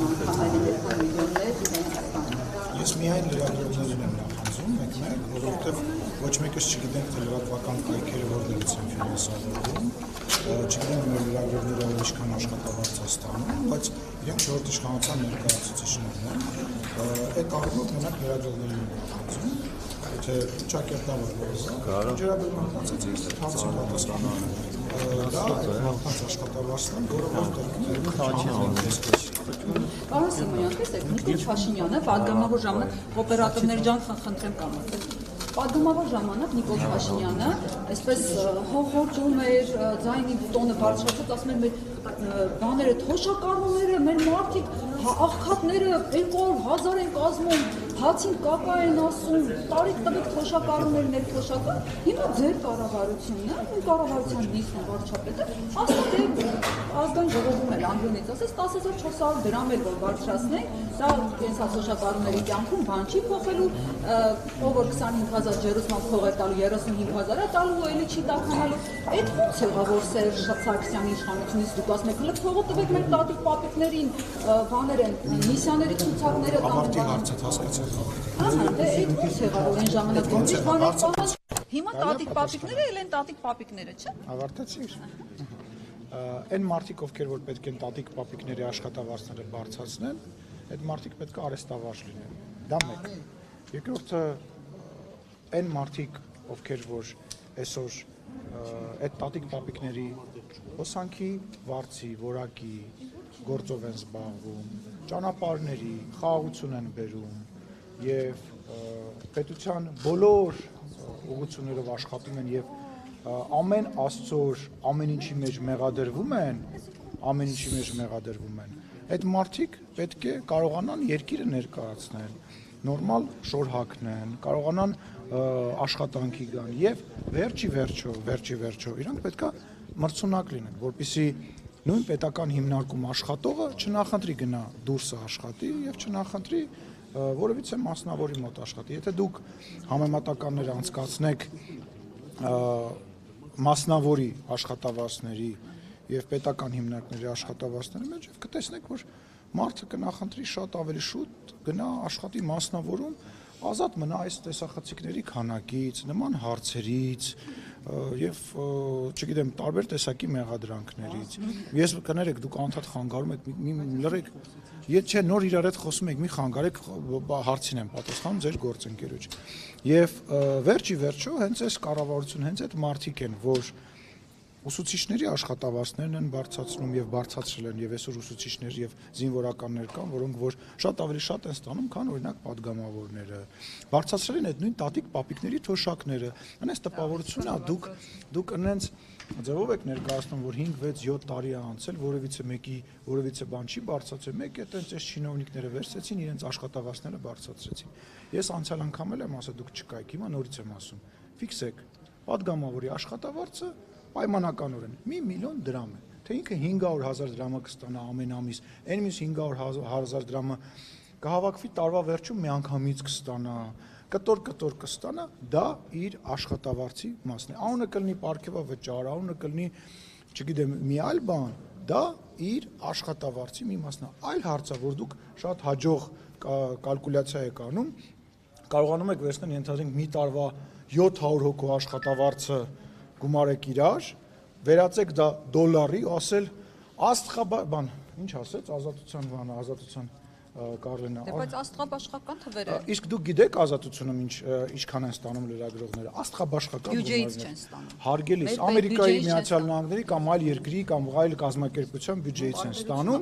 անգամային ներքան միլիոններ Ես միայն լրագրողներին եմ նախանձում, մեկ-մեկ, որովհետև ոչ մեկս չգիտենք, թե լրատվական կայքերը որտեղից են ֆինանսավորվում, չգիտենք մեր լրագրողները ինչքան աշխատավարձ է ստանում, բայց իրենք չորրորդ իշխանության ներկայացուցիչներն են, այդ առումով մենակ լրագրողներին եմ նախանձում, եթե ճակերտավոր բազա, ջրաբերման մնացած է հարցին պատասխանում, դա մարդկանց աշխատավարձն են, որը որտեղ Պարոն Սիմոնյան, տեսեք, Նիկոլ Փաշինյանը պատգամավոր ժամանակ օպերատորներ ջան խնդրեմ կամացել։ Պատգամավոր ժամանակ Նիկոլ Փաշինյանը այսպես հողորջում էր, ձայնի տոնը բարձրացած, ասում էր մեր բաները, թոշակառուները, մեր մարդիկ աղքատները 200,000 են կազմում, հացին կակա են ասում, տարիք տվեք թոշակառուներ ներթոշակը, հիմա ձեր կառավարությունն է, ու կառավարության նիստն է վարչապետը, ասում է ազգային ժողովում էլ անգլիից ասես 10,400 դրամ էլ որ բարձրացնենք, դա կենսաթոշակառուների կյանքում բան չի փոխելու, ով որ 25,000 ջերուսման փող է տալու, 35,000 է տալու, ու էլի չի տաքանալու, այդ ո՞նց եղավ որ Սերժ Սարգսյանի իշխանությունից դուք ասում եք, հələ փողը տվեք մեր տատիկ պապիկներին, բաներ են, միսիաների ցուցակները Ավարտի հարցը հասկացել դե այդ ո՞նց եղավ որ այն ժամանակ ոնց բաներ պահած, հիմա տատիկ պապիկները էլ են տատիկ պապիկները, չէ՞։ Ավարտեցի՞ր։ Այն մարդիկ, ովքեր որ պետք են տատիկ պապիկների աշխատավարձները բարձրացնեն, այդ մարդիկ պետք է արեստավարժ լինեն։ Դա մեկ։ Երկրորդը այն մարդիկ, ովքեր որ այսօր այդ տատիկ պապիկների հոսանքի վարձի, որակի գործով են զբաղվում, ճանապարհների խաղաղություն են բերում եւ պետության բոլոր ուղղություններով աշխատում են եւ ամեն աստծոր ամեն ինչի մեջ մեղադրվում են, այդ մարդիկ պետք է կարողանան երկիրը ներկայացնել, նորմալ շոր հագնեն, կարողանան աշխատանքի գան եւ վերջի վերջո իրանք պետք է մրցունակ լինեն, որպեսզի նույն պետական հիմնարկում աշխատողը չնախընտրի գնա դուրս աշխատի եւ չնախընտրի որևիցե մասնավորի մոտ աշխատի։ Եթե դուք համեմատականներ անցկացնեք մասնավորի աշխատավարձների եւ պետական հիմնարկների աշխատավարձների մեջ եւ կտեսնեք, որ մարդը կնախընտրի շատ ավելի շուտ գնա աշխատի մասնավորում, ազատ մնա այս տեսախցիկների քանակից, նման հարցերից եւ չգիտեմ տարբեր տեսակի մեղադրանքներից։ Ես կներեք դուք անդադ խանգարում եք, մի լրեք, եթե չէ նոր իրար հետ խոսում եք, մի խանգարեք հարցին եմ պատասխանում ձեր գործընկերոջ։ Եվ վերջի վերջո հենց այս կառավարությունը, հենց այդ մարդիկ են, որ ուսուցիչների աշխատավարձներն են բարձրացնում եւ բարձրացրել են եւ այսօր ուսուցիչներ եւ զինվորականներ կան, որոնք որ շատ ավելի շատ են ստանում, քան օրինակ падգամավորները։ Բարձրացրել են այդ նույն տատիկ պապիկների թոշակները։ Անես տպավորությունն է, դուք այնց ձևով եք ներկայացնում, որ 5-6-7 տարի է անցել, որևիցե բան չի բարձրացել, մեկ է այտենց այս չինովնիկները վերցրեցին, իրենց աշխատավարձները բարձրացրեցին։ Ես անցյալ անգամ էլ եմ ասել, դուք չկայք, հիմա նորից եմ ասում։ Ֆիքսեք, падգամավորի աշխատավարձը պայմանականորեն 1 միլիոն դրամ է, թե ինքը 500,000 դրամը կստանա ամեն ամիս, այն մյուս 500,000 դրամը կհավաքվի տարվա վերջում մի անգամից կստանա, կտոր կստանա, դա իր աշխատավարձի մասն է։ Անունը կլինի պարգևավճար, անունը կլինի, չգիտեմ, մի այլ բան, դա իր աշխատավարձի մի մասն է։ Այլ հարցը, որ դուք շատ հաջող կալկուլյացիա եք անում, կարողանում եք վերցնել ենթադրենք մի տարվա 700 հոգու աշխատավարձը գումարեք իրար, վերածեք դա դոլարի, ասել աստղաբան, ինչ ասեց, ազատության Կարլենա։ Դե բայց աստղաբաշխական թվերը։ Իսկ դուք գիտեք ազատությունը ինչքան են ստանում լրագրողները, աստղաբաշխական բյուջեից չեն ստանում։ Հարգելիս, Ամերիկայի Միացյալ Նահանգների կամ այլ երկրի կամ այլ կազմակերպության բյուջեից են ստանում։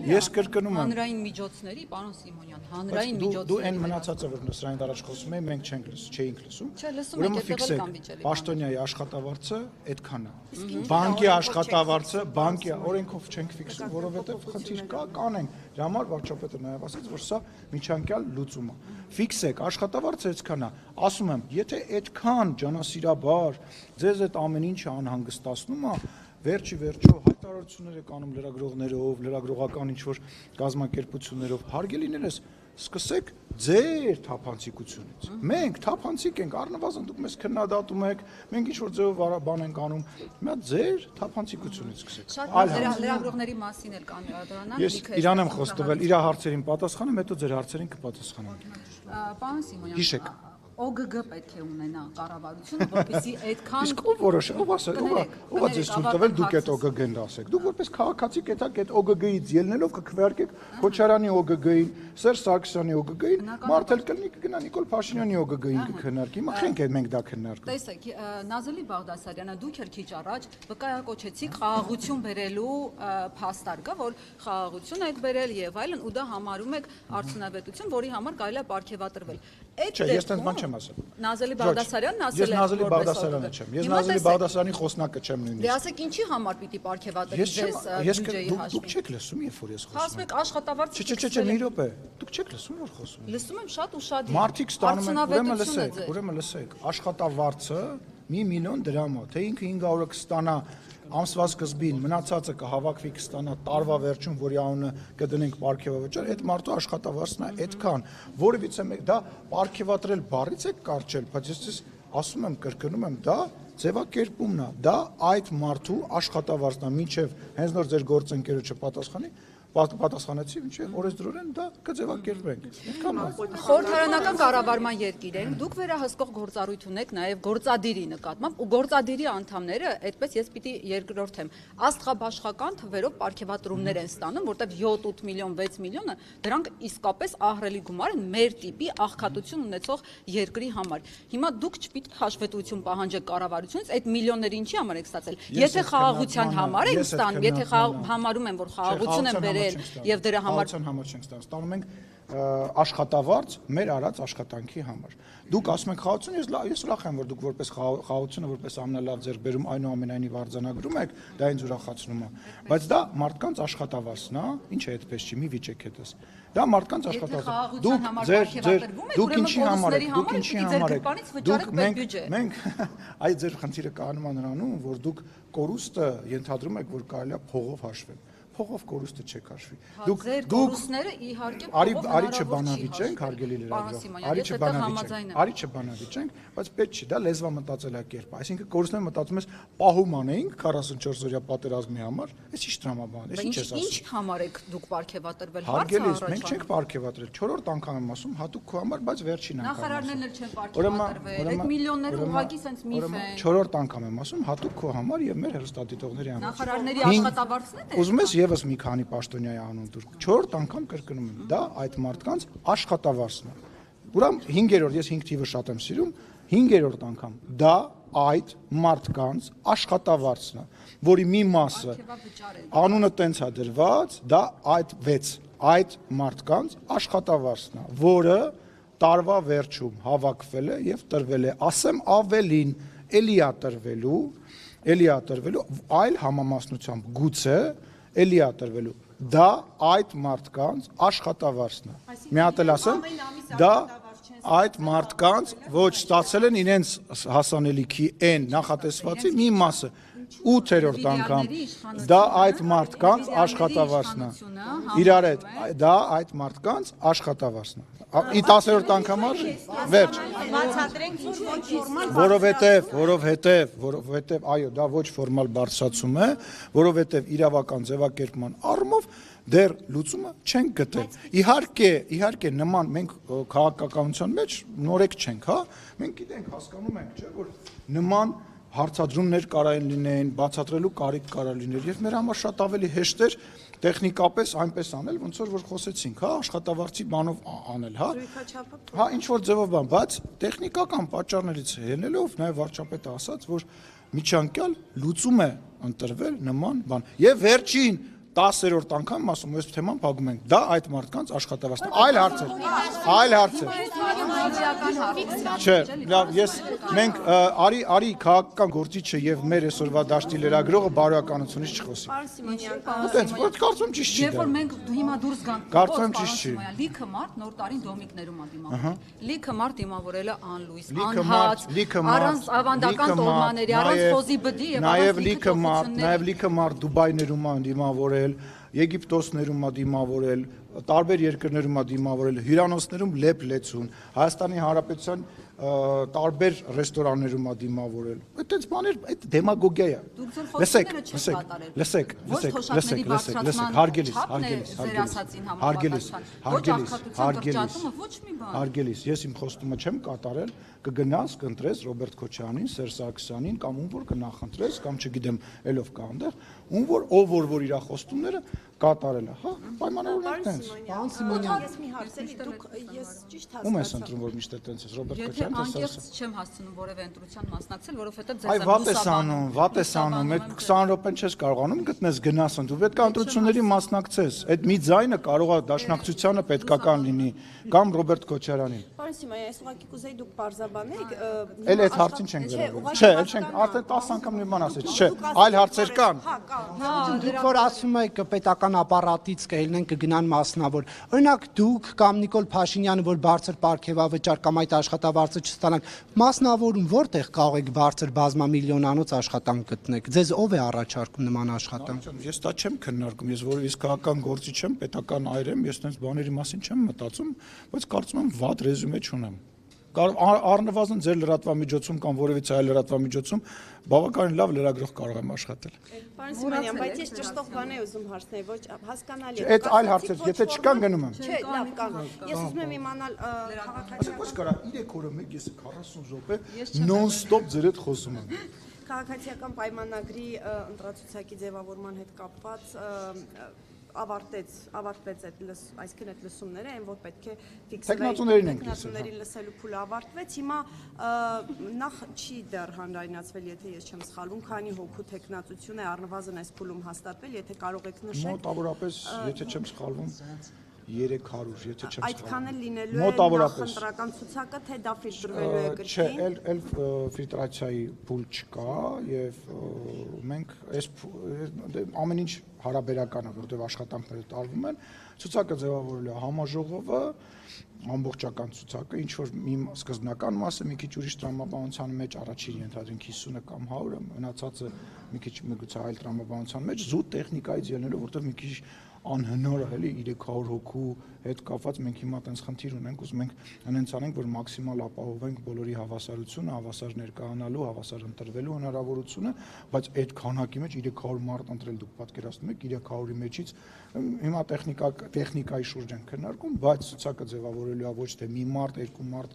Ես կրկնում եմ։ Հանրային միջոցների, պարոն Սիմոնյան, հանրային միջոցների։ Դու այն մնացածը որ սրանից առաջ խոսում ես, մենք չէինք լսում։ Չէ, լսում եք, այդտեղ կամ վիճելի։ Պաշտոնյայի աշխատավարձը այդքան է։ Բանկի աշխատավարձը, բանկի օրենքով չենք ֆիքսում, որովհետև խնդիր կա, կանենք։ Դրա համար վարչապետը նաև ասաց, որ սա միջանկյալ լուծում է։ Ֆիքսեք, աշխատավարձը այդքան է։ Ասում եմ, եթե այդքան ջանասիրաբար ձեզ այդ ամեն ինչը անհանգստացնում է, վերջի վերջո հայտարարություններ եք անում լրագրողներով, լրագրողական ինչ-որ կազմակերպություններով, հարգելիներս, սկսեք ձեր թափանցիկությունից։ Մենք թափանցիկ ենք, առնվազն դուք մեզ քննադատում եք, մենք ինչ-որ ձևով բան ենք անում, հիմա ձեր թափանցիկությունից սկսեք։ Շատ լրագրողների մասին էլ կան դրանք։ Ես իրան եմ խոս տվել, իր հարցերին պատասխանեմ, հետո ձեր հարցերին կպատասխանեմ։ Պարոն Սիմոնյան, Հիշեք։ ՕԳԳ պետք է ունենա կառավարությունը, որպեսզի այդքան Իսկ ով որոշ, ով ասել, ով է ձեզ ցույց տվել դուք այդ ՕԳԳ-ն դասեք։ Դուք որպես քաղաքացի կետակ այդ ՕԳԳ-ից ելնելով կքվեարկեք Քոչարյանի ՕԳԳ-ին, Սերժ Սարգսյանի ՕԳԳ-ին, մարդ էլ կլինի կգնա Նիկոլ Փաշինյանի ՕԳԳ-ին կքննարկի։ Հիմա խենք է մենք դա քննարկում։ Տեսեք, Նազելի Բաղդասարյանը դուք էլ քիչ առաջ վկայակոչեցիք խաղաղություն բերելու փաստար կա, որ խաղաղություն եք բերել եւ այլն, ու դա համարում եք արդյունավետություն, որի համար կարելի է պարգևատրվել։ Չէ, ես տենց բան չեմ ասել։ Նազելի Բաղդասարյանն ասել է։ Ես Նազելի Բաղդասարյանը չեմ։ Ես Նազելի Բաղդասարյանի խոսնակը չեմ նույնիսկ։ Դե ասեք ինչի համար պիտի պարգևատրվի ձեզ բյուջեի հաշվին։ Դուք չեք լսում, երբ որ ես խոսում եմ։ Հասնում եք աշխատավարձ։ Չէ, մի րոպե։ Դուք չեք լսում, որ խոսում եմ։ Լսում եմ շատ ու շատ։ Մարդիկ ստանում են, ուրեմն լսեք, աշխատավարձը 1 միլիոն դրամ է, թե ինքը 500-ը կստանա ամսվա սկզբին, մնացածը կհավաքվի կստանա տարվա վերջում, որի անունը կդնենք պարգևավճար, այդ մարդու աշխատավարձն է այդքան, որևիցե մեկ դա պարգևատրել բառից է կարճել, բայց ես ասում եմ, կրկնում եմ, դա ձևակերպումն է, դա այդ մարդու աշխատավարձն է, մինչև հենց նոր ձեր գործընկերոջը պատասխանի, պատասխանեցի, ինչեւ օրենսդրորեն դա կձևակերպենք։ Այդքան է։ Խորհրդարանական կառավարման երկիր ենք, դուք վերահսկող գործառույթ ունեք նաև գործադիրի նկատմամբ, ու գործադիրի անդամները, այդպես ես պիտի երկրորդեմ, աստղաբաշխական թվերով պարգևատրումներ են ստանում, որտեղ 7-8 միլիոն, 6 միլիոնը դրանք իսկապես ահռելի գումար են մեր տիպի աղքատություն ունեցող երկրի համար։ Հիմա դուք չպիտի հաշվետվություն պահանջեք կառավարությունից, այդ միլիոնները ինչի համար եք ստացել։ Եթե խաղաղության համար եք ստանում, եթե համարում են, որ խաղաղություն են եւ դրա համար չենք ստանում ենք աշխատավարձ մեր արած աշխատանքի համար։ Դուք ասում եք խաղաղություն, ես ուրախ եմ, որ դուք որպես խաղաղությունը որպես ամենալավ ձեռքբերում այնուամենայնիվ արձանագրում եք, դա ինձ ուրախացնում է, բայց դա մարդկանց աշխատավարձն է, ինչ է այդպես չի, մի վիճեք հետս։ Դա մարդկանց աշխատավարձ։ Դուք ինչի համար եք, մենք այդ ձեր խնդիրը կանում է նրանում, որ դուք կորուստը ենթադրում եք, որ կարելի է փողով հաշվել։ Փողով կորուստը չեք հաշվի։ Դուք կորուստները իհարկե փողով արի չբանավիճենք, հարգելի լրագրող։ Արի չբանավիճենք, բայց պետք չի, դա լեզվամտածելակերպ է։ Այսինքն կորուստները մտածում ես պահում անեինք 44 օրյա պատերազմի համար, այս ի՞նչ դրամաբան է, ինչ ես ասում։ Ինչ համար եք դուք պարգևատրվել։ Հարգելի, մենք չենք պարգևատրել, 4-րդ անգամ եմ ասում, հատուկ քո համար, բայց վերջին անգամ։ Նախարարներն էլ չեն պարգևատրվել։ Այդ միլիոնները ուղղակի sense միֆ են։ 4-րդ անգամ եմ ասում, հատուկ քո համար եւ մեր հեռուստադիտողների համար։ Նախարարների աշխատավարձն է։ Ուզում ես եւս մի քանի պաշտոնյայի անուն դուր։ 4-րդ անգամ կրկնում եմ, դա այդ մարդկանց աշխատավարձն է։ Ուրեմն 5-րդ, ես 5 թիվը շատ եմ սիրում, 5-րդ անգամ դա այդ մարդկանց աշխատավարձն է, որի մի մասը անունը տենց է դրված, դա այդ մարդկանց աշխատավարձն է, որը տարվա վերջում հավաքվել է եւ տրվել է, ասեմ ավելին, էլի է տրվելու այլ համամասնությամբ գուցե էլի է տրվելու, դա այդ մարդկանց աշխատավարձն է։ Մի հատ էլ ասեմ, դա այդ մարդկանց ոչ ստացել են իրենց հասանելիքի այն նախատեսվածի մի մասը 8-րդ անգամ դա այդ մարդկանց աշխատավարձն է։ Իրար հետ դա այդ մարդկանց աշխատավարձն է։ Ի 10-րդ անգամ արժի։ Վերջ։ Բացատրենք Որովհետև այո, դա ոչ ֆորմալ բարձրացում է, որովհետև իրավական ձևակերպման առումով դեռ լուծումը չենք գտել։ Իհարկե նման մենք քաղաքականության մեջ նորեկ չենք, հա։ Մենք գիտենք, հասկանում ենք, չէ՞, որ նման հարցադրումներ կարային լինեն, բացատրելու կարիք կարա լիներ, եւ մեր համար շատ ավելի հեշտ էր տեխնիկապես այնպես անել, ոնց որ խոսեցինք, հա, աշխատավարձի բանով անել, հա։ Հա, ինչ որ ձևով բան, բայց տեխնիկական պատճառներից ելնելով նաեւ վարչապետը ասաց, որ միջանկյալ լուծում է ընտրվել նման բան։ Եւ վերջին 10-րդ անգամ ասում ես թեման փակում ենք, դա այդ մարդկանց աշխատավարձն է։ Այլ հարցեր։ Չէ, լավ, մենք արի քաղաքական գործիչը եւ մեր այսօրվա դաշտի լրագրողը բարոյականությունից չխոսի։ Այդպես, ոչ կարծում ճիշտ չի դա։ Երբ որ մենք հիմա դուրս գանք, կարծում ճիշտ չի։ Լիքը մարդ նոր տարին դոմիկներում ա դիմավորել։ Լիքը մարդ դիմավորել է անլույս, անհաց, առանց ավանդական տոհմաների, առանց խոզի բդի եւ նաեւ լիքը մարդ Դուբայներում ա դիմավորել, Եգիպտոսներում ա դիմավորել, տարբեր երկրներում է դիմավորել, հյուրանոցներում լեփ-լեցուն, Հայաստանի Հանրապետության տարբեր ռեստորաններում է դիմավորել։ Այդտենց բաներ, այդ դեմագոգիա է։ Հարգելիս, ես իմ խոստումը չեմ կատարել, կգնաս, կընտրես Ռոբերտ Քոչարյանին, Սերժ Սարգսյանին կամ ում որ կնախընտրես, կամ չգիտեմ, ելով կա այնտեղ, ում որ իր խոստումները կատարել է, հա, պայմանավորներ տենց։ Պարոն Սիմոնյան, ես մի հարց էլի, դուք ես ճիշտ հասկացա։ Ում ես ընտրում, որ միշտ է տենց ես, Ռոբերտ Քոչարյան, Եթե անկեղծ չեմ հասցնում որևէ ընտրության մասնակցել, որովհետև Այ վատ ես անում, այդ 20 րոպեն չես կարողանում գտնես գնաս ընտրում, պետք է ընտրությունների մասնակցես։ Այդ մի ձայնը կարող է դաշնակցությանը պետքական լինի կամ Ռոբերտ Քոչարյանին։ Պարոն Սիմոնյան, ես ուղղակի կուզեի դուք բարձաբանեիք։ Էլ այդ հարցին չենք վերաբերվում։ Չէ, էլ չենք, արդեն 10 անգամ նման ասեց, չէ, այլ հարցեր կան։ Դուք որ ասում եք պետական ապարատից կելնեն կգնան մասնավոր։ Օրինակ դուք կամ Նիկոլ Փաշինյանը, որ բարձր պարգևավճար կամ այդ աշխատավարձը չստանանք, մասնավորում որտեղ կարող եք բարձր բազմամիլիոնանոց աշխատանք գտնեք։ Ձեզ ով է առաջարկում նման աշխատանք։ Ես դա չեմ քննարկում, ես որևէ քաղաքական գործի չեմ, պետական այր եմ, ես այնպես բաների մասին չեմ մտածում, բայց կարծում եմ վատ ռեզյումե չունեմ։ Առնվազն ձեր լրատվամիջոցում կամ որևիցե այլ լրատվամիջոցում բավականին լավ լրագրող կարող եմ աշխատել։ Պարոն Սիմոնյան, բայց ես ճշտող բան եմ ուզում հարցնել, ոչ հասկանալի է։ Այդ այլ հարցեր, եթե չկան գնում եմ։ Չէ, լավ կան։ Ես ուզում եմ իմանալ Ոչ կարա 3 օրը մեկ ես 40 րոպե նոն-ստոպ ձեր հետ խոսում եմ։ Քաղաքացիական պայմանագրի ընտրացուցակի ձևավորման հետ կապված ավարտվեց այսինքն այդ լսումները, այն որ պետք է տեխնացուներին լսելու փուլը ավարտվեց, հիմա նախ չի դեռ հանրայնացվել, եթե ես չեմ սխալվում, քանի հոգու տեխնացություն է առնվազն այս փուլում հաստատվել, եթե կարող եք նշել։ Մոտավորապես, եթե չեմ սխալվում, 300, եթե չեմ սխալվում։ Այդքան էլ լինելու է նախընտրական ցուցակը, թե դա ֆիլտրվելու է կրկին։ Չէ, էլ ֆիլտրացիայի փուլ չկա եւ մենք այս ամեն ինչ հարաբերական է, որտեղ աշխատանքները տարվում են, ցուցակը ձևավորել է համաժողովը, ամբողջական ցուցակը, ինչ որ մի սկզբնական մասը մի քիչ ուրիշ տրամաբանության մեջ, առաջին ենթադրենք 50-ը կամ 100-ը, մնացածը մի քիչ միգուցե այլ տրամաբանության մեջ, զուտ տեխնիկայից ելնելով, որտեղ մի քիչ անհնար է, էլի 300 հոգու հետ կապված մենք հիմա տենց խնդիր ունենք, ուզում ենք այնց անենք, որ մաքսիմալ ապահովենք բոլորի հավասարությունը, հավասար ներկայանալու, հավասար ընտրվելու հնարավորությունը, բայց այդ քանակի մեջ 300 մարդ ընտրել դուք պատկերացնում եք, 300-ի մեջից հիմա տեխնիկայի շուրջ են քննարկում, բայց ցուցակը ձևավորելու է ոչ թե մի մարդ, երկու մարդ,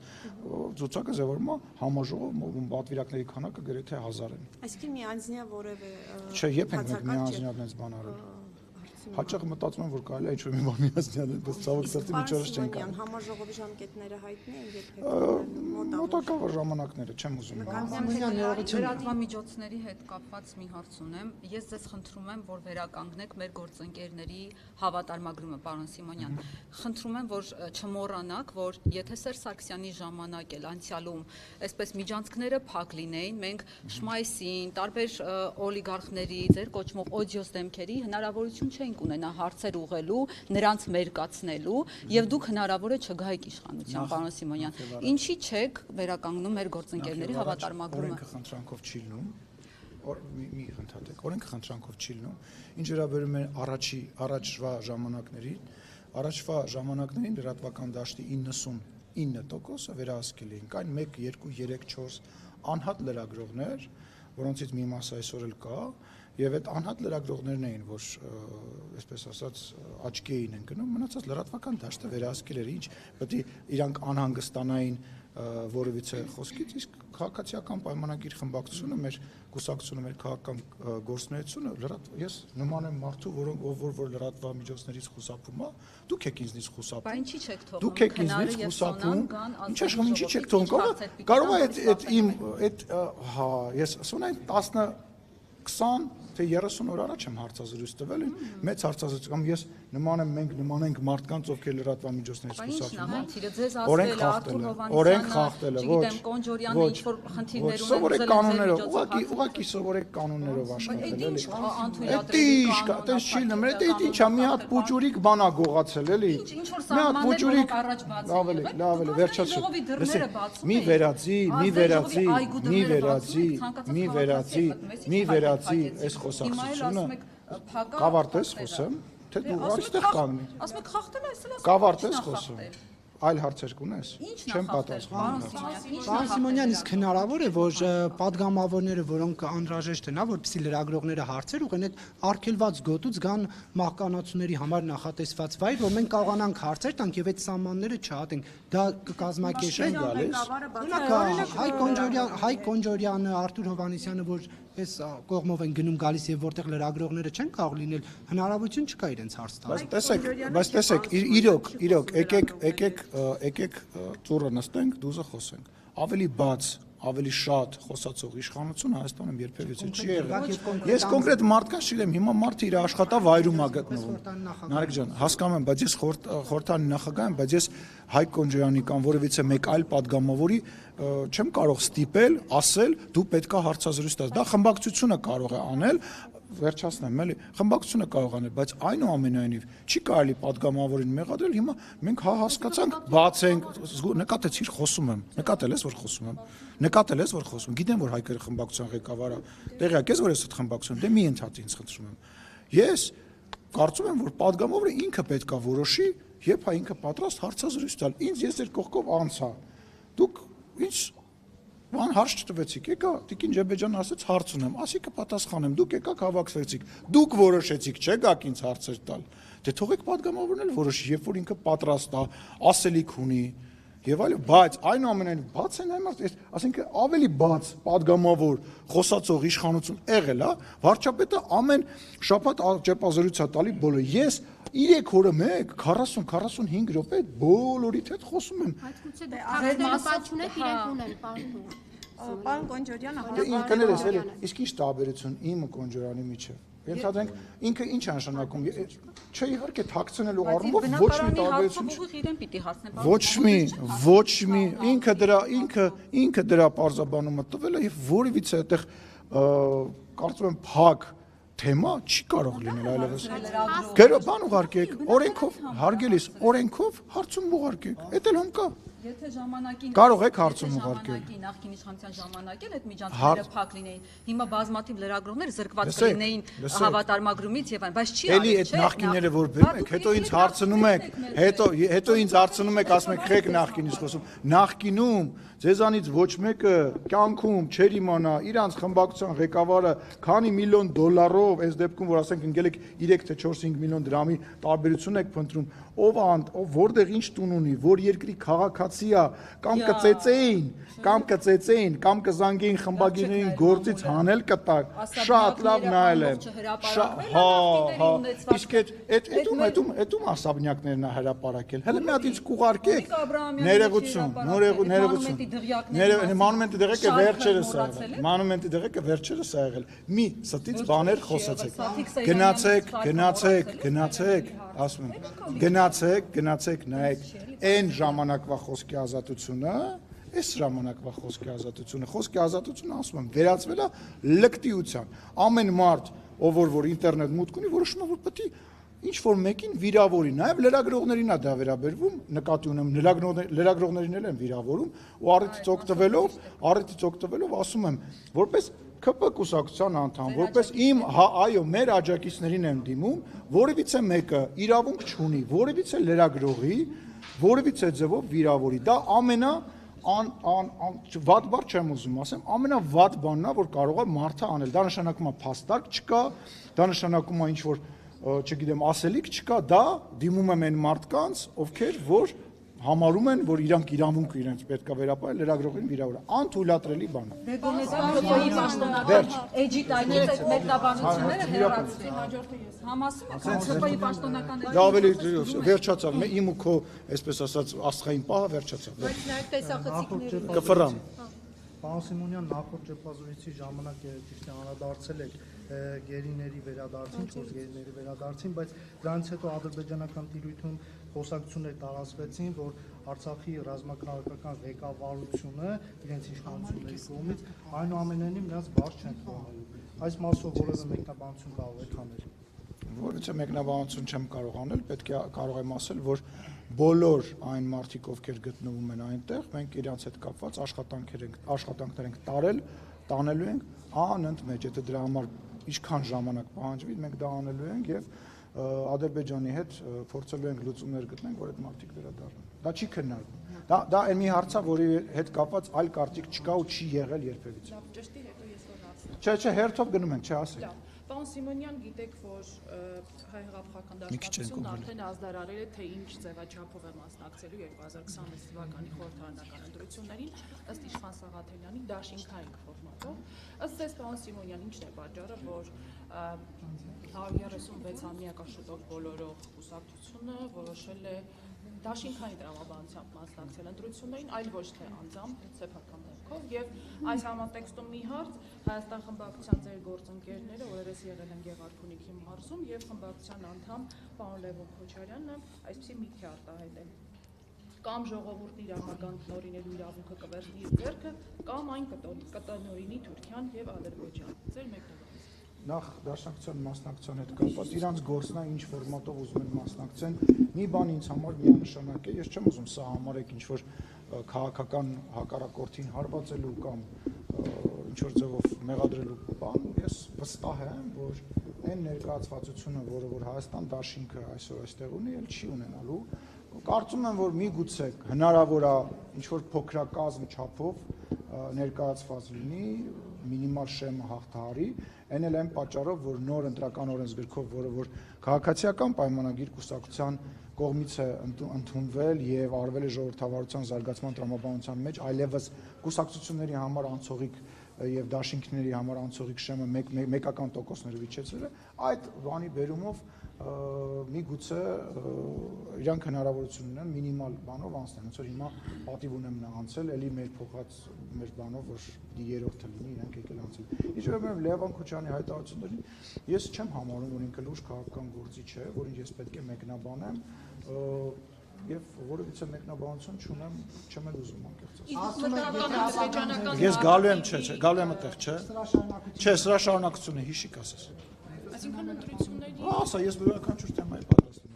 ցուցակը ձևավորում է համաժողով, պատվիրակների քանակը գրեթե 1000 են։ Այսինքն միանձնյա որևէ Չէ, երբ ենք մենք միանձնյա այնպես բան արել։ Հաճախ մտածում եմ, որ կարելի է ինչ-որ մի բան միացնել, բայց ցավոք սրտի մի չորս չենք կարող։ Համաժողովի ժամկետները հայտնի են երբեք մոտակա ժամանակները չեմ ուզում։ Լրատվամիջոցների հետ կապված մի հարց ունեմ։ Ես ձեզ խնդրում եմ, որ վերականգնեք մեր գործընկերների հավատարմագրումը, պարոն Սիմոնյան։ Խնդրում եմ, որ չմոռանաք, որ եթե Սերժ Սարգսյանի ժամանակ էլ անցյալում այսպես միջանցքները փակ լինեին, մենք Շմայսին, տարբեր օլիգարխների, ձեր կոչմող օդիոս դեմքերի հնարավորություն չենք ունենա հարցեր ուղղելու, նրանց մերկացնելու եւ դուք հնարավոր է չգայիք իշխանության, պարոն Սիմոնյան։ Ինչի չեք վերականգնում մեր գործընկերների հավատարմագրումը։ Օրենքը խնդրանքով չի լինում։ Մի խնդրատեք, օրենքը խնդրանքով չի լինում։ Ինչ վերաբերում է առաջվա ժամանակներին լրատվական դաշտի 99%-ը վերահսկել էին։ Կային 1, 2, 3, 4 անհատ լրագրողներ, որոնցից մի մասը այսօր էլ կա, եւ այդ անհատ լրագրողներն էին, որ այսպես ասած աչքի էին ընկնում, մնացած լրատվական դաշտը վերահսկել էր, ինչ պետք է իրանք անհանգստանային որևիցե խոսքից, իսկ քաղաքացիական պայմանագիր խմբակցությունը, մեր կուսակցությունը, մեր քաղաքական գործունեությունը, ես նման եմ մարդու, որ լրատվամիջոցներից խուսափում է, դուք եք ինձնից խուսափում։ Բայց ինչի՞ չեք թողնում։ Դուք եք ինձնից խուսափում։ Ինչի՞ չեք թողնում։ Կարող է այդ իմ այդ հա, ես ասում եմ 10 20 թե 30 օր առաջ եմ հարցազրույց տվել, մեծ հարցազրույց կամ ես մենք նման ենք մարդկանց, ովքեր լրատվամիջոցներից խուսափում են։ Օրենք խախտել է, ոչ, Կոնջորյանը ինչ որ խնդիրներ սովորեք կանոններով, ուղղակի սովորեք կանոններով աշխատել, էլի։ Դա չի նմր, դա ինչա մի հատ փուճուրիկ բանա գողացել, էլի։ Մի հատ փուճուրիկ, լավ էլի, վերջացրու։ Մի վերացի, այս խոսակցությունը կավարտես խոսեմ, թե դու այստեղ կանգնի։ Ասում եք խախտել է, ասել Կավարտես խոսում։ Այլ հարցեր կունես։ Չեմ պատասխանում։ Պարոն Սիմոնյան, իսկ հնարավոր է, որ падգամավորները, որոնք անհրաժեշտ են, որպեսզի լրագրողները հարցեր ուղեն, այդ արգելված գոտուց գան մահկանացուների համար նախատեսված վայր, որ մենք կարողանանք հարցեր տանք եւ այդ սահմանները չհատենք։ Դա կկազմակերպեն գալիս։ Հայկ Կոնջորյանը, Արթուր Հովհաննիսյանը, որ այս կողմով են գնում գալիս եւ որտեղ լրագրողները չեն կարող լինել, հնարավորություն չկա իրենց հարց տալ։ Բայց տեսեք, իրոք, եկեք ծուրը նստենք, դուզը խոսենք։ Ավելի բաց, ավելի շատ խոսացող իշխանություն Հայաստանում երբևիցե չի եղել։ Ես կոնկրետ մարդկանց չգիտեմ, հիմա մարդը իր աշխատավայրում է գտնվում։ Նարեկ ջան, հասկանում եմ, բայց ես խորհրդանի նախագահ եմ, բայց ես Հայկ Կոնջոյանի կամ որևիցե մեկ այլ падգամավորի չեմ կարող ստիպել, ասել դու պետքա հարցազրույց տաս։ Դա խմբակցությունը կարող է անել, վերջացնեմ, էլի, խմբակցությունը կարող անել, բայց այնուամենայնիվ չի կարելի падգամավորին մեղադրել, հիմա մենք հասկացանք, բացենք, նկատեցիր խոսում եմ, նկատել ես որ խոսում եմ, նկատել ես որ խոսում, գիտեմ որ Հայկերի խմբակցության ղեկավարը, տեղյակ ես որ ես այդ խմբակցություն, դե մի ընդհատ ինձ խնդրում եմ։ Ես կարծում եմ որ падգամավորը ինքը պետքա որոշի, երբ հա ինքը պատրաստ հարցազրույց տալ։ Ինձ ես ձեր կողքով անցա։ Դուք ինչ Ման հարց չտվեցիք, եկա Տիկին Ջեբեջանն ասեց հարց ունեմ, ասի կպատասխանեմ, դուք եկաք հավաքվեցիք, դուք որոշեցիք, չէ՞ գաք ինձ հարցեր տալ։ Դե թողեք падգամավորն էլ որոշի, երբ որ ինքը պատրաստ է, ասելիք ունի եւ այլն, բայց այնուամենայնիվ բաց են այմարտ, ասենք ավելի բաց падգամավոր խոսացող իշխանություն եղել է, վարչապետը ամեն շաբաթ ճեպազրույց է տալի բոլոր։ Ես 3 օրը մեկ 40-45 րոպե բոլորիդ հետ խոսում եմ։ Բայց գուցե դուք հարցերապատ չունեք, իրենք ունեն, Պարոն Կոնջորյանը, Կներես, էլի, իսկ ինչ տարբերություն իմը Կոնջորյանի միջև։ Ենթադրենք ինքը ինչ է նշանակում։ Չէ, իհարկե թաքցնելու առումով ոչ մի տարբերություն ինքը դրա պարզաբանումը տվել է եւ որևիցե այդտեղ կարծում եմ փակ թեմա չի կարող լինել այլևս։ Գերո բան ուղարկեք, օրենքով, հարգելիս, օրենքով հարցում ուղարկեք։ Էդ էլ հում կա։ Եթե ժամանակին կարող եք հարցում ուղարկել։ Նախկին իշխանության ժամանակել այդ միջանցքները փակ լինեին։ Հիմա բազմաթիվ լրագրողներ զրկված կլինեին հավատարմագրումից եւ այն, բայց չի արել։ Էլի այդ նախկինները որ բերում եք, հետո ինձ հարցնում եք, հետո ինձ հարցնում եք, ասում եք խեք նախկինից խոսում։ Նախկինում ձեզանից ոչ մեկը կյանքում չէր իմանա իրանց խմբակցության ղեկավարը քանի միլիոն դոլարով, այս դեպքում որ ասենք ընկել եք 3 թե 4-5 միլիոն դրամի տարբերություն եք փնտրում, ով որտեղ ինչ տուն ունի, որ երկրի քաղաքացի է, կամ կծեծեին, կամ կզանգեին խմբագիրներին գործից հանել կտակ, շատ լավ նայել եմ։ Իսկ այդում ասաբնյակներն է հրապարակել։ Հələ մի հատ ինձ կուղարկեք։ Ներողություն։ Մանումենտի դեղեկը վերջերս ա եղել։ Մի ստից բաներ խոսացեք։ Գնացեք, ասում եմ։ Գնացեք, նայեք, այն ժամանակվա խոսքի ազատությունը, այս ժամանակվա խոսքի ազատությունը, ասում եմ, վերածվել է լկտիության։ Ամեն մարդ, ով որ ինտերնետ մուտք ունի, որոշում է, որ պետք է ինչ-որ մեկին վիրավորի, նաև լրագրողներին է դա վերաբերվում, նկատի ունեմ, լրագրողներին էլ են վիրավորում, ու առիթից օգտվելով ասում եմ, որպես ԿՊ կուսակցության անդամ, որպես մեր աջակիցներին եմ դիմում, որևիցե մեկը իրավունք չունի, որևիցե լրագրողի, որևիցե ձևով վիրավորի, դա վատ բառ չեմ ուզում ասեմ, ամենավատ բանն է, որ կարող է մարդը անել, դա նշանակում է փաստարկ չկա, դա նշանակում է ինչ-որ չգիտեմ, ասելիք չկա, դա դիմում եմ այն մարդկանց, ովքեր որ համարում են, որ իրանք իրավունքը իրենց պետք է վերապահել լրագրողին վիրավորը, անթույլատրելի բան է։ Դե գոնե դա ԿՊ-ի պաշտոնական էջի տայնից այդ մեկնաբանությունները հեռացվի։ Համասում եք ԿՊ-ի պաշտոնական էջի։ Դա ավելի վերջացավ, իմ ու քո, այսպես ասած, աստղային պահը վերջացավ։ Բայց նաև տեսախցիկներ կֆռամ։ Պարոն Սիմոնյան, նախորդ ճեպազրույցի ժամանակ ճիշտ է անդրադարձել եք գերիների վերադարձին, 4 գերիների վերադարձին, բայց դրանից հետո ադրբեջանական տիրույթում խոսակցություններ տարածվեցին, որ Արցախի ռազմաքաղաքական ղեկավարությունը իրենց իշխանությունների կողմից այնուամենայնիվ նրանց բաց չեն թողնելու։ Այս մասով որևէ մեկնաբանություն կարող եք անել։ Որից մեկնաբանություն չեմ կարող անել, պետք է կարող եմ ասել, որ բոլոր այն մարդիկ, ովքեր գտնվում են այնտեղ, մենք իրancs հետ կապված աշխատանքներ ենք տարել, տանելու ենք անընդմեջ, եթե դրա համար ինչքան ժամանակ պահանջվի, մենք դա անելու ենք եւ Ադրբեջանի հետ փորձելու ենք լուծումներ գտնենք, որ այդ մարդիկ վերադառնան։ Դա չի քննարկվում։ Դա այն մի հարց է, որի հետ կապված այլ կարծիք չկա ու չի եղել երբևիցե։ Լավ, ճշտի հետո ես որ հարցնեմ։ Չէ, հերթով գնում ենք, չասեք։ Լավ, պարոն Սիմոնյան, գիտեք, որ հայ հեղափոխական դաշնակցությունն արդեն ազդարարել է, թե ինչ ձևաչափով է մասնակցելու 2026 թվականի խորհրդարանական ընտրություններին, ըստ Իշխան Սաղաթելյանի դաշինքային ֆորմատով։ Ըստ ձեզ, պարոն Սիմոնյան, ինչն է պատճառը, որ 136-ամյա շուտով բոլորող կուսակցությունը որոշել է դաշինքային տրամաբանությամբ մասնակցել ընտրություններին, այլ ոչ թե անձամբ սեփական դեպքով, եւ այս համատեքստում մի հարց Հայաստան խմբակցության ձեր գործընկերները օրերս եղել են Գեղարքունիքի մարզում եւ խմբակցության անդամ պարոն Լևոն Քոչարյանն այսպիսի միտք է արտահայտել. կամ ժողովուրդն իր ահագան տնօրինելու իրավունքը կվերցնի իր ձեռքը, կամ այն կտնօրինի Թուրքիան եւ Ադրբեջան։ Ձեր մեկնաբանությունը։ Նախ դաշնակցության մասնակցության հետ կապված իրանց գործն է ինչ ֆորմատով ուզում են մասնակցեն։ Մի բան ինձ համար միանշանակ է, ես չեմ ուզում սա համարեք ինչ որ քաղաքական հակառակորդին հարվածելու կամ ինչ որ ձևով մեղադրելու բան, ես վստահ եմ, որ այն ներկայացվածությունը, որը որ Հայաստան դաշինքը այսօր այստեղ ունի, էլ չի ունենալու։ Կարծում եմ, որ միգուցե հնարավոր է ինչ որ փոքրակազմ չափով ներկայացված լինի, մինիմալ շեմը հաղթահարի, այն էլ այն պատճառով, որ նոր ընտրական օրենսգրքով, որը որ քաղաքացիական պայմանագիր կուսակցության կողմից է ընդունվել եւ արվել է ժողովրդավարության զարգացման տրամաբանության մեջ, այլևս կուսակցությունների համար անցողիկ եւ դաշինքների համար անցողիկ շեմը մեկական տոկոսներով իջեցել է, այդ բանի բերումով միգուցե իրանք հնարավորություն ունեն մինիմալ բանով անցնել, ոնց որ հիմա պատիվ ունեմ նա անցել, էլի մեր փոխած մեր բանով, որ երրորդը լինի, իրանք եկել անցել։ Ինչ վերաբերում Լևոն Քոչարյանի հայտարարություններին, ես չեմ համարում, որ ինքը լուրջ քաղաքական գործիչ է, որին ես պետք է մեկնաբանեմ, եւ որովհետեւ մեկնաբանություն չունեմ, չեմ էլ ուզում անկեղծ։ Ես գալու եմ, չէ, գալու եմ այդտեղ, չէ։ Չէ, սրա շարունակությունը հիշիկ ասես։ Այսինքն ընտրությունների ասա, ես յուրաքանչյուր թեմայի պատրաստ եմ։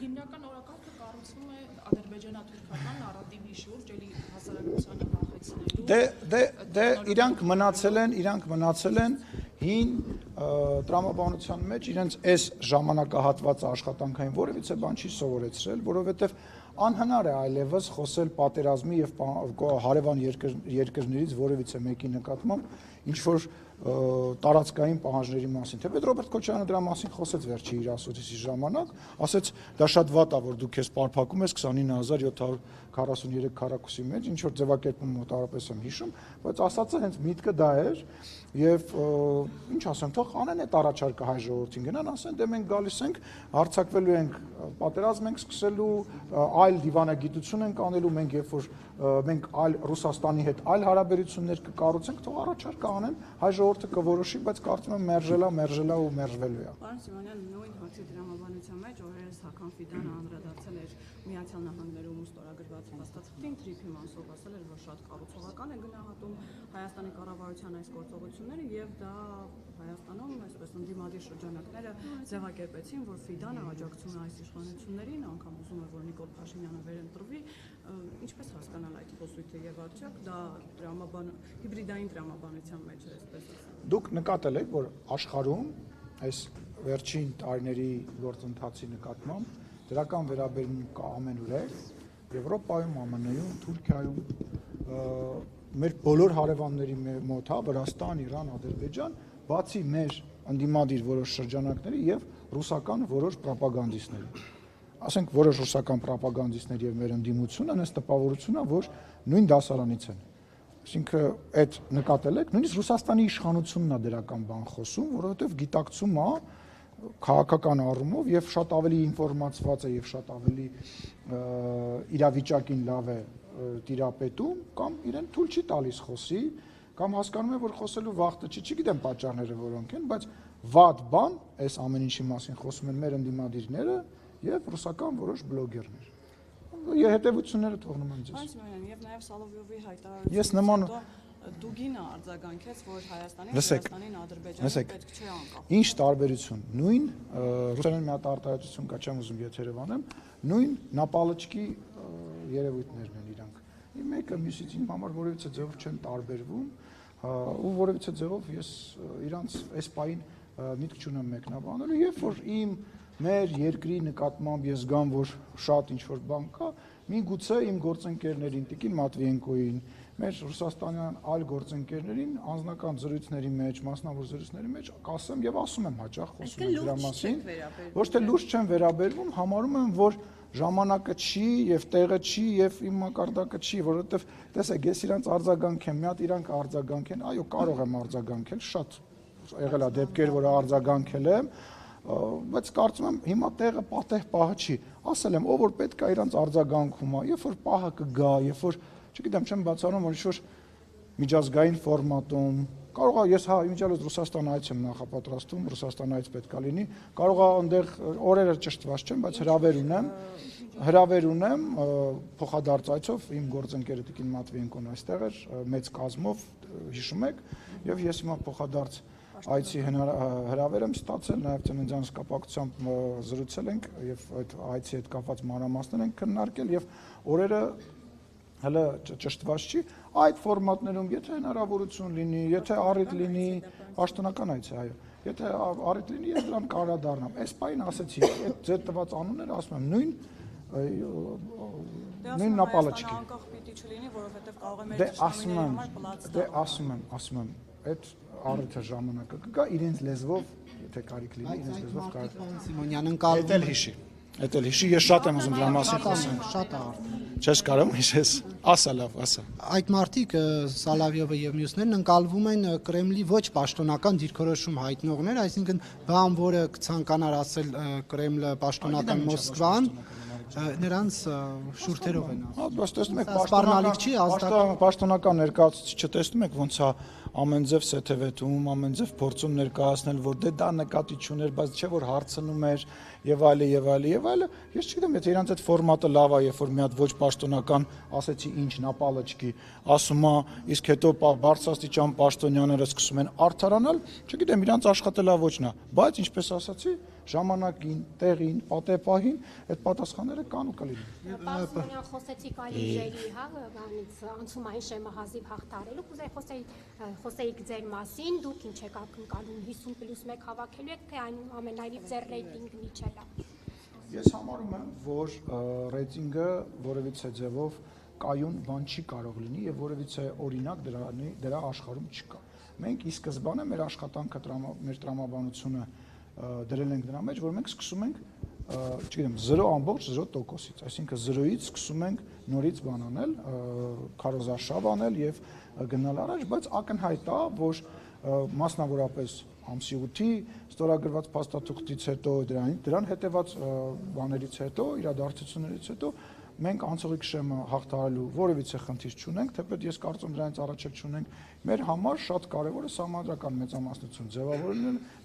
հիմնական օրակարգը կառուցվում է ադրբեջանա-թուրքական նարատիվի շուրջ, էլի հասարակությանը վախեցնելու։ Դե իրանք մնացել են հին տրամաբանության մեջ իրենց այս ժամանակահատվածը աշխատանքային որևիցե բան չի սովորեցրել, որովհետև անհնար է այլևս խոսել պատերազմի եւ հարևան երկրներից որևիցե մեկի նկատմամբ ինչ որ տարածքային պահանջների մասին։ Թեպետ Ռոբերտ Քոչարյանը դրա մասին խոսեց վերջի իր ասոցիացիի ժամանակ, ասեց դա շատ վատ է, որ դուք քեզ պարփակում ես 29743 քառակուսի մեջ, ինչ որ ձևակերպում մոտավորապես եմ հիշում, բայց ասածը հենց միտքը դա էր եւ ինչ ասեմ, թող անեն այդ առաջարկը հայ ժողովրդին գնան, ասեն դե մենք գալիս ենք, հարձակվելու ենք, պատերազմ ենք սկսելու, այլ դիվանագիտություն ենք անելու, մենք երբ որ մենք այլ Ռուսաստանի հետ այլ հարաբերություններ կկառուցենք, թող առաջարկը անեն, հայ ժողովուրդը կորոշի, բայց կարծում եմ մերժելա ու մերժվելու է։ Պարոն Սիմոնյան, նույն հարցի տրամաբանության մեջ օրերս Հական Ֆիդանը անդրադարձել էր Միացյալ Նահանգներում ստորագրված փաստաթղթին, Թրիփի Մանսով ասել էր, որ շատ կառուցողական է գնահատում Հայաստանի կառավարության այս գործողությունները եւ դա Հայաստանում այսպես ընդդիմադիր շրջանակները ձևակերպեցին, որ Ֆիդանը աջակցում է այս իշխանություններին, անգամ ուզում է, որ Նիկոլ Փաշինյանը վերընտրվի, ինչպես հասկանալ այդ խոսույթը եւ արդյոք դա հիբրիդային տրամաբանության մեջ է, այսպես ասած։ Դուք նկատել եք, որ աշխարհում այս վերջին տարիների գործընթացի նկատմամբ դրական վերաբերմունք կա ամենուրեք, Եվրոպայում, ԱՄՆ-ում, Թուրքիայում, մեր բոլոր հարևանների մոտ, Վրաստան, Իրան, Ադրբեջան, բացի մեր ընդդիմադիր որոշ շրջանակների եւ ռուսական որոշ պրոպագանդիստների։ Ասենք որոշ ռուսական պրոպագանդիստների եւ մեր ընդդիմությունը այս տպավորությունն է, որ նույն դասարանից են։ Այսինքն այդ նկատել եք, նույնիսկ Ռուսաստանի իշխանությունն է դրական բան խոսում, որովհետեւ գիտակցում է քաղաքական առումով եւ շատ ավելի ինֆորմացված է եւ շատ ավելի իրավիճակին լավ է տիրապետում կամ իրեն թույլ չի տալիս խոսի կամ հասկանում է որ խոսելու վախտը չի, չգիտեմ պատճառները որոնք են, բայց վատ բան այս ամեն ինչի մասին խոսում են մեր ընդդիմադիրները եւ ռուսական որոշ բլոգերներ։ Հետևությունները թողնում եմ ձեզ։ Պարոն Սիմոնյան, եւ նաեւ Սալովյովի հայտարարությունը Ես նման Դուգինը արձագանքեց, որ Հայաստանին Վրաստանին Ադրբեջանը պետք չէ անկախ։ Ինչ տարբերություն, նույն ռուսերեն մի հատ արտահայտություն կա, չեմ ուզում եթերով անեմ, նույն նապալչկի երևույթներն են իրանք։ Մեկը մյուսից իմ համար որևիցե ձևով չեն տարբերվում, ու որևիցե ձևով ես իրանց այս պահին միտք չունեմ մեկնաբանելու, երբ որ իմ մեր երկրի նկատմամբ ես զգամ, որ շատ ինչ-որ բան կա, միգուցե իմ գործընկերներին, Տիկին Մատվիենկոին, մեր ռուսաստանյան այլ գործընկերներին անձնական զրույցների մեջ, մասնավոր զրույցների մեջ կասեմ եւ ասում եմ հաճախ խոսում եմ դրա մասին, ոչ թե լուրջ չեմ վերաբերվում, համարում եմ, որ ժամանակը չի եւ տեղը չի եւ իմ մակարդակը չի, որովհետեւ տեսեք, ես իրանց արձագանք եմ, մի հատ իրանք արձագանք են, այո, կարող եմ արձագանքել, շատ եղել է դեպքեր, որ արձագանքել եմ, բայց կարծում եմ հիմա տեղը պատեհ պահը չի։ Ասել եմ, ով որ պետք է իրանց արձագանքում է, երբ որ պահը կգա, երբ որ, չգիտեմ, չեմ բացառում, որ ինչ-որ միջազգային ֆորմատում, կարող է ես իմիջիալոց Ռուսաստան այց եմ նախապատրաստում, Ռուսաստան այց պետք է լինի, կարող է այնտեղ օրերը ճշտված չեմ, բայց հրավեր ունեմ փոխադարձ այցով իմ գործընկերը Տիկին Մատվիենկոն այստեղ էր, մեծ կազմով, հիշում եք, եւ ես հիմա փոխադարձ այցի հրավեր եմ ստացել, նաև ծննդյան կապակցությամբ զրուցել ենք եւ այդ այցի հետ կապված մանրամասներ ենք քննարկել եւ օրերը հələ ճշտված չի, այդ ֆորմատներում, եթե հնարավորություն լինի, եթե առիթ լինի, պաշտոնական այց է, այո, եթե առիթ լինի, ես դրան կարադառնամ, այս պայն ասեցի, այդ ձեր տված անունները ասում եմ, նույն նապալը չկի։ Անկախ պիտի չլինի, որովհետեւ կարող է մեր ճշտամիների համար պլաց ասում եմ, այդ առիթը ժամանակը կգա իրենց լեզվով, եթե կարիք լինի, իրենց լեզվով կարող Սիմոնյանն կալվում է հիշի։ Էդ էլ հիշի, ես շատ եմ ուզում դրա մասին խոսեմ։ Շատ աղարտ։ Չես կարող հիշես։ Ասա լավ, ասա։ Այդ մարդիկ Սալավիովը եւ մյուսներն ընկալվում են Կրեմլի ոչ պաշտոնական դիրքորոշում հայտնողներ, այսինքն բան, որը կցանկանար ասել Կրեմլը պաշտոնական Մոսկվան, նրանց շուրթերով են ասում։ Բայց տեսնում եք, սպառնալիք չի, պաշտոնական ներկայացուցիչը տեսնում եք ոնց է ամենձև սեթևետում, ամենձև փորձում ներկայացնել, որ դե դա նկատի չուներ, բայց չէ որ հարցնում էր եւ այլը եւ այլը եւ այլը։ Ես չգիտեմ, եթե իրանց այդ ֆորմատը լավ է, երբ որ մի հատ ոչ պաշտոնական ասեցի ինչ նապալը չկի, ասում է, իսկ հետո բարձրաստիճան պաշտոնյաները սկսում են արդարանալ, չգիտեմ, իրանց աշխատելավոճն է, բայց ինչպես ասացի, ժամանակին, տեղին, պատեպահին այդ պատասխանները կան ու կլինի։ Պարսոնյան խոսեցիք այլ ուժերի, հա, բանից անցումային շեմը հազիվ հաղթարելու, կուզեի խոսեիք ձեր մասին, դուք ինչ եք ակնկալում 50+1 հավաքելու եք, թե ամենայնիվ ձեր ռեյտինգն իջել է։ Ես համարում եմ, որ ռեյտինգը որևիցե ձևով կայուն բան չի կարող լինի եւ որևիցե օրինակ դրա աշխարհում չկա։ Մենք ի սկզբանե մեր աշխատանքը մեր տրամաբանությունը դրել ենք դրա մեջ, որ մենք սկսում ենք, չգիտեմ, 0.0%-ից, այսինքն 0-ից սկսում ենք նորից բան անել, քարոզարշավ անել եւ գնալ առաջ, բայց ակնհայտ է, որ մասնավորապես ամսի 8-ի ստորագրված փաստաթուղթից հետո դրան հետևած բաներից հետո, իրադարձություններից հետո մենք անցողիկ շեմը հաղթահարելու որևիցե խնդիր չունենք, թեպետ ես կարծում դրանից առաջ չունենք, մեր համար շատ կարևորը սահմանադրական մեծամասնություն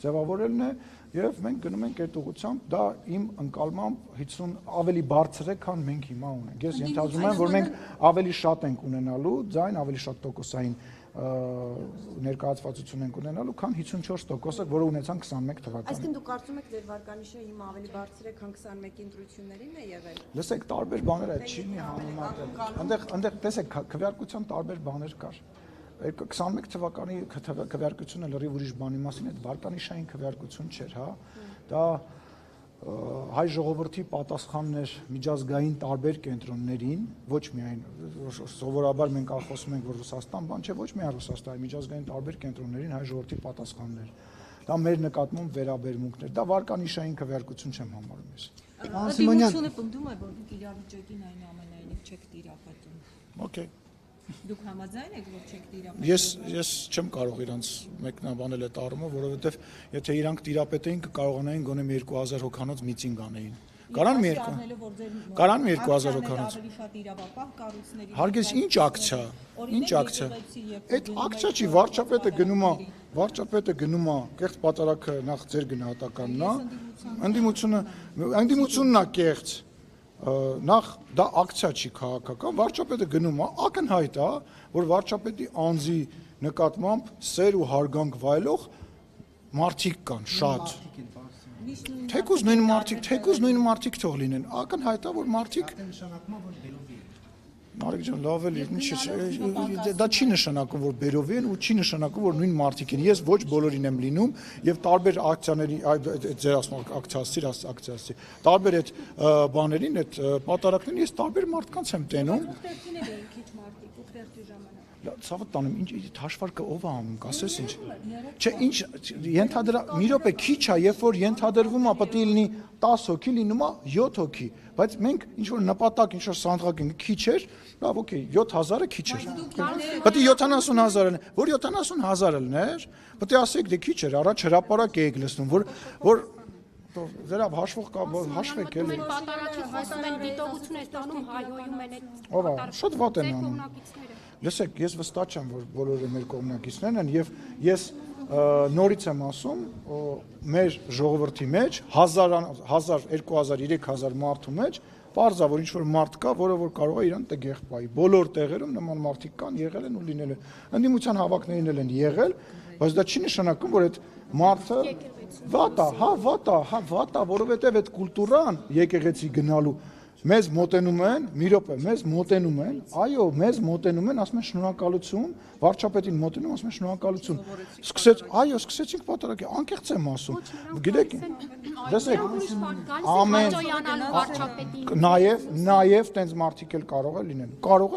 ձևավորելն է եւ մենք գնում ենք այդ ուղղությամբ, դա իմ ընկալմամբ 50 ավելի բարձր է, քան մենք հիմա ունենք։ Ես ենթադրում եմ, որ մենք ավելի շատ ենք ունենալու ձայն, ավելի շատ տոկոսային ներկայացվածություն ենք ունենալու, քան 54%-ը, որը ունեցան 21 թվականին։ Այսինքն դուք կարծում եք ձեր վարկանիշը հիմա ավելի բարձր է, քան 21 ընտրություններին է եղել։ Լսեք, տարբեր բաներ այդ չի մի համեմատել։ Այնտեղ տեսեք, քվեարկության տարբեր բաներ կար։ 21 թվականի քվեարկությունը լրիվ ուրիշ բանի մասին է, վարկանիշային քվեարկություն չէր, հա։ Դա հայ ժողովրդի պատասխանն էր միջազգային տարբեր կենտրոններին, ոչ միայն սովորաբար մենք խոսում ենք, որ Ռուսաստան բան չէ, ոչ միայն Ռուսաստանի միջազգային տարբեր կենտրոններին հայ ժողովրդի պատասխանն էր։ Դա մեր նկատմամբ վերաբերմունքներ։ Դա վարկանիշային քվեարկություն չեմ համարում ես։ Արտիմությունը պնդում է, որ դուք իրավիճակին այնուամենայնիվ չեք տիրապետում։ Okay։ Դուք համաձայն եք, որ չեք տիրապետում։ Ես չեմ կարող իրանց մեկնաբանել այդ առումով, որովհետև եթե իրանք տիրապետեին կկարողանային գոնե 2000 հոգանոց միտինգ անեին։ Կարան մի 2000 հոգանոց։ Հարգես ինչ ակցիա։ Ինչ ակցիա։ Այդ ակցիա չի, վարչապետը գնում է, կեղծ պատարակը նախ ձեր գնահատականն է, ընդդիմությունն է կեղծ։ Նախ դա ակցիա չի քաղաքական, վարչապետը գնում է, ակնհայտ է, որ վարչապետի անձի նկատմամբ սեր ու հարգանք վայելող մարդիկ կան, շատ։ Թեկուզ նույն մարդիկ թող լինեն, ակնհայտ է, որ մարդիկ Նարեկ ջան, լավ էլի, դա չի նշանակում, որ բերովի են ու չի նշանակում, որ նույն մարդիկ են։ Ես ոչ բոլորին եմ լինում եւ տարբեր ակցիաների, ձեր ասում ակցիասի, տարբեր այդ բաներին, այդ պատարակներին ես տարբեր մարդկանց եմ տենում։ Ցավը տանում, ինչ հաշվարկը ով է անում, կասես ինչ։ Չէ, ինչ ենթադրա, մի րոպե քիչ է, երբ որ ենթադրվում է պետք է լինի 10 հոգի, լինում է 7 հոգի, բայց մենք ինչ որ նպատակ, ինչ որ սանդղակ ենք, քիչ էր, լավ, օքեյ, 7000-ը քիչ էր։ Պետք է 70000-ը, որ 70000-ը լիներ, պետք է ասեք դե քիչ էր, առաջ հրապարակ եք լսնում, որ Ձերավ հաշվող կա, հաշվեք էլի։ Պատարակի խոսում են դիտողություն է ստանում, հայհոյում են այդ Ո՞վ է, շատ վատ են անում։ Լսեք, ես վստահ չեմ, որ բոլորը մեր կողմնակիցներն են եւ ես նորից եմ ասում, մեր ժողովրդի մեջ 1000, 2000, 3000 մարդու մեջ Պարզա, որ ինչ-որ մարդ կա, որը որ կարող է իրան տեղ պայի։ Բոլոր տեղերում նման մարդիկ կան, եղել են ու լինել են։ Ընդդիմության հավաքներին էլ են եղել, բայց դա չի նշանակում, որ այդ մարդը վատ է, որովհետև այդ կուլտուրան եկեղեցի գնալու մեզ մոտենում են, մի րոպե, մեզ մոտենում են, այո, մեզ մոտենում են, ասում են շնորհակալություն, վարչապետին մոտենում, ասում են շնորհակալություն։ Սկսեցինք պատարակի, անկեղծ եմ ասում։ Գիտեք, լսեք, նաև տենց մարդիկ էլ կարող է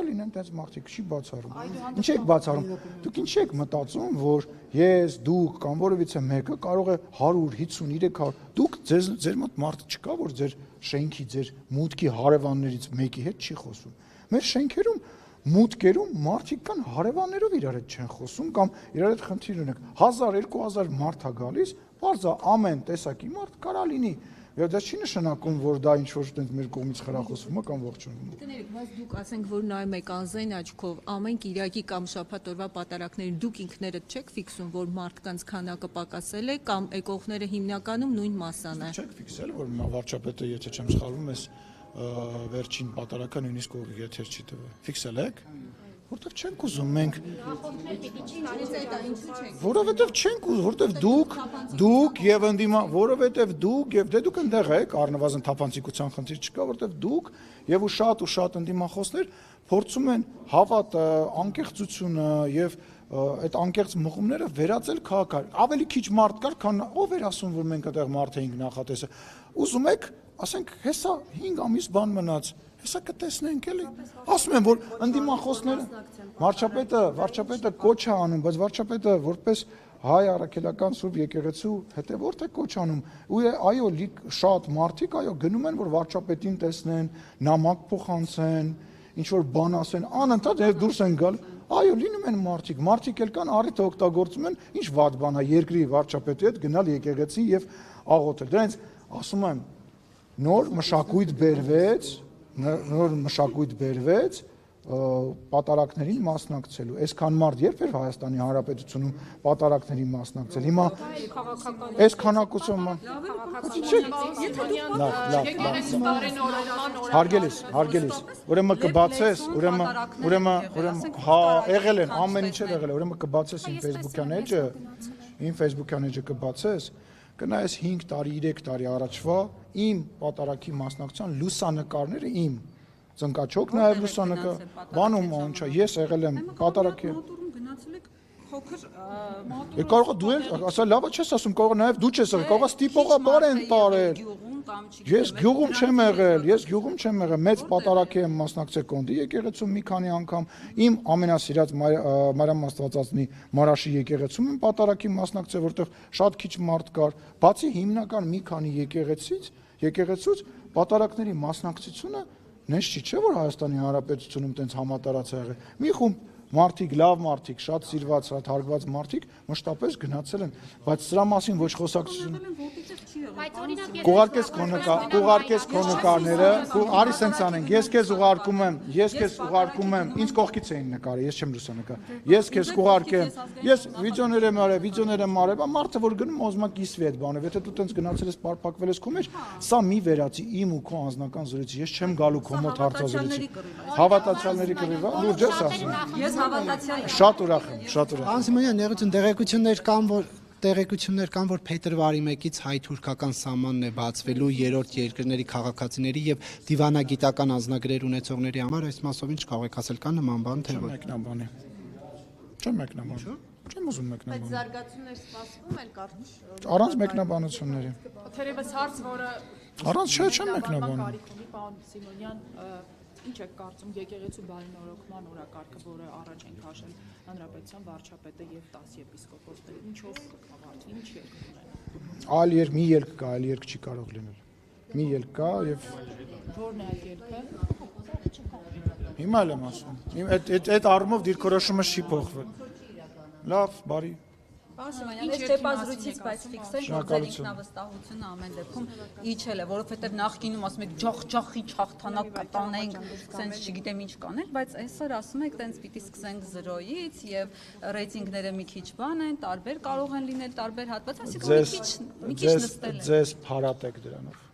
լինեն տենց մարդիկ, չի բացառում։ Ինչ եք բացառում։ Դուք ինչ եք մտածում, որ ես, դուք կամ որևիցե մեկը կարող է 100, 50, 300, դուք ձեր մոտ մարդ չկա, որ ձեր շենքի, ձեր մուտքի հարևաններից մեկի հետ չի խոսում։ Մեր շենքերում, մուտքերում մարդիկ կան հարևաններով իրար հետ չեն խոսում կամ իրար հետ խնդիր ունենք։ 1000, 2000 մարդ է գալիս, բարձա ամեն տեսակի մարդ կարա լինի։ Եվ դա չի նշանակում, որ դա ինչ-որ տենց մեր կողմից խրախուսվում է կամ ողջունվում է։ Կներեք, բայց դուք ասենք, որ նայում եք անզեն աչքով ամեն Կիրակի կամ շաբաթ օրվա պատարակներին դուք ինքներդ չեք ֆիքսում, որ մարդկանց քանակը պակասել է կամ եկողները հիմնականում նույն մասան է։ Չեք ֆիքսել, որ վարչապետը, եթե չեմ սխալվում, այս վերջին պատարակը նույնիսկ եթեր չի տվել։ Ֆիքսել եք։ Որտեվ չենք ուզում մենք։ Որովհետև չենք ուզում, որովհետև դուք եւ ընդդիմա, որովհետև դուք եւ դե դուք այնտեղ եք, առնվազն թափանցիկության խնդիր չկա, որովհետև դուք եւ շատ ընդդիմախոսներ փորձում են հավատը, անկեղծությունը եւ այդ անկեղծ մղումները վերածել քաղաքական։ Ավելի քիչ մարդ կար, քան ով էր ասում, որ մենք այդտեղ մարդ էինք նախատեսը։ Ուզում եք, ասենք, հեսա 5 ամիս բան մնաց։ Հեսա կտեսնենք էլի։ Ասում են, որ ընդդիմախոսները վարչապետը կոչ է անում, բայց վարչապետը որպես հայ առաքելական Սուրբ եկեղեցու հետևորդ է կոչ անում։ Ու այո, շատ մարդիկ այո գնում են, որ վարչապետին տեսնեն, նամակ փոխանցեն, ինչ որ բան ասեն, անընդհատ դուրս են գալ։ Այո, լինում են մարդիկ էլ կան, առիթը օգտագործում են, ինչ վատ բան է երկրի վարչապետի հետ գնալ եկեղեցի եւ աղոթել։ Դրանից ասում եմ, նոր մշակույթ բերվեց պատարակներին մասնակցելու։ Այսքան մարդ երբ էր Հայաստանի Հանրապետությունում պատարակներին մասնակցել։ Հիմա այս քանակությամբ հարգելիս, ուրեմն կբացես, ուրեմն հա, եղել են, ամեն ինչ եղել է, ուրեմն կբացես իմ Facebook-յան էջը կբացես, կնայես 5 տարի, 3 տարի առաջվա իմ պատարակի մասնակցության լուսանկարները իմ ծնկաչոք նաև լուսանկար, բանում անչա, ես եղել եմ պատարակի։ Կարող է դու ասա լավը չես ասում, կարող է նաև դու չես եղել, կարող է ստիպողաբար են տարել։ Ես գյուղում չեմ եղել, մեծ պատարակի եմ մասնակցել Կոնդի եկեղեցում մի քանի անգամ, իմ ամենասիրած Մարիամ Աստվածածնի Մարաշի եկեղեցում եմ պատարակի մասնակցել, որտեղ շատ քիչ մարդ կար, բացի հիմնական մի քանի եկեղեցուց պատարակների մասնակցությունը նենց չի, չէ՞ որ Հայաստանի Հանրապետությունում տենց համատարած ա եղել։ Մի խումբ մարդիկ, լավ մարդիկ, շատ սիրված, շատ հարգված մարդիկ մշտապես գնացել են, բայց սրա մասին ոչ խոսակցություն։ Կուղարկես քո նկարները, արի սենց անենք, ես քեզ ուղարկում եմ, ինձ կողքից էին նկարը, ես չեմ լուսանկար։ Ես քեզ կուղարկեմ, ես վիդեոներ եմ արել, մարդը որ գնում ուզում է կիսվի այդ բանով, եթե դու տենց գնացել ես պարփակվել ես քո մեջ, սա մի վերացի իմ ու քո անձնական զրույցի, ես չեմ գալու քո մոտ հարցազրույցի։ Հավատացյալների կռիվ է, լուրջ ես ասում։ Շատ ուրախ եմ։ Անսիմոնյան, ներողություն, տեղեկություններ կան, որ տեղեկություններ կան, որ փետրվարի 1-ից հայ-թուրքական սահմանն է բացվելու երրորդ երկրների քաղաքացիների եւ դիվանագիտական անձնագրեր ունեցողների համար, այս մասով ինչ կարող եք ասել, կա նման բան թե ոչ։ Չեմ մեկնաբանի։ Չեմ ուզում Բայց մեկնաբանել։ զարգացումներ սպասվում են կարճ։ Առանց մեկնաբանությունների։ Թերևս հարց, որը Առանց չեմ մեկնաբանում։ կարիք ունի, պարոն Սիմոնյան, ինչ եք կարծում եկեղեցու բարենորոգման օրակարգը, որը առաջ են քաշել հանրապետության վարչապետը եւ 10 եպիսկոպոսները, ինչով կկավարտվի, ինչ ելք ունենա։ Այլ երկ մի ելք կա, այլ երկ չի կարող լինել։ Մի ելք կա եւ Որն է այդ ելքը։ հիմա էլ եմ ասում։ Այդ առումով դիրքորոշումը չի փոխվել։ Լավ, բարի։ Պարոն Սիմոնյան, այս ճեպազրույցից բայց ֆիքսենք, որ ձեր ինքնավստահությունը ամեն դեպքում իջել է, որովհետև նախկինում ասում եք ջախ-ջախի չախթանակ կտանենք, սենց չգիտեմ ինչ կանենք, բայց այսօր ասում եք տենց պիտի սկսենք 0-ից եւ ռեյտինգները մի քիչ բան են, տարբեր կարող են լինել տարբեր հատված, այսինքն մի քիչ նստել են։ Ձեզ փարատ եք դրանով։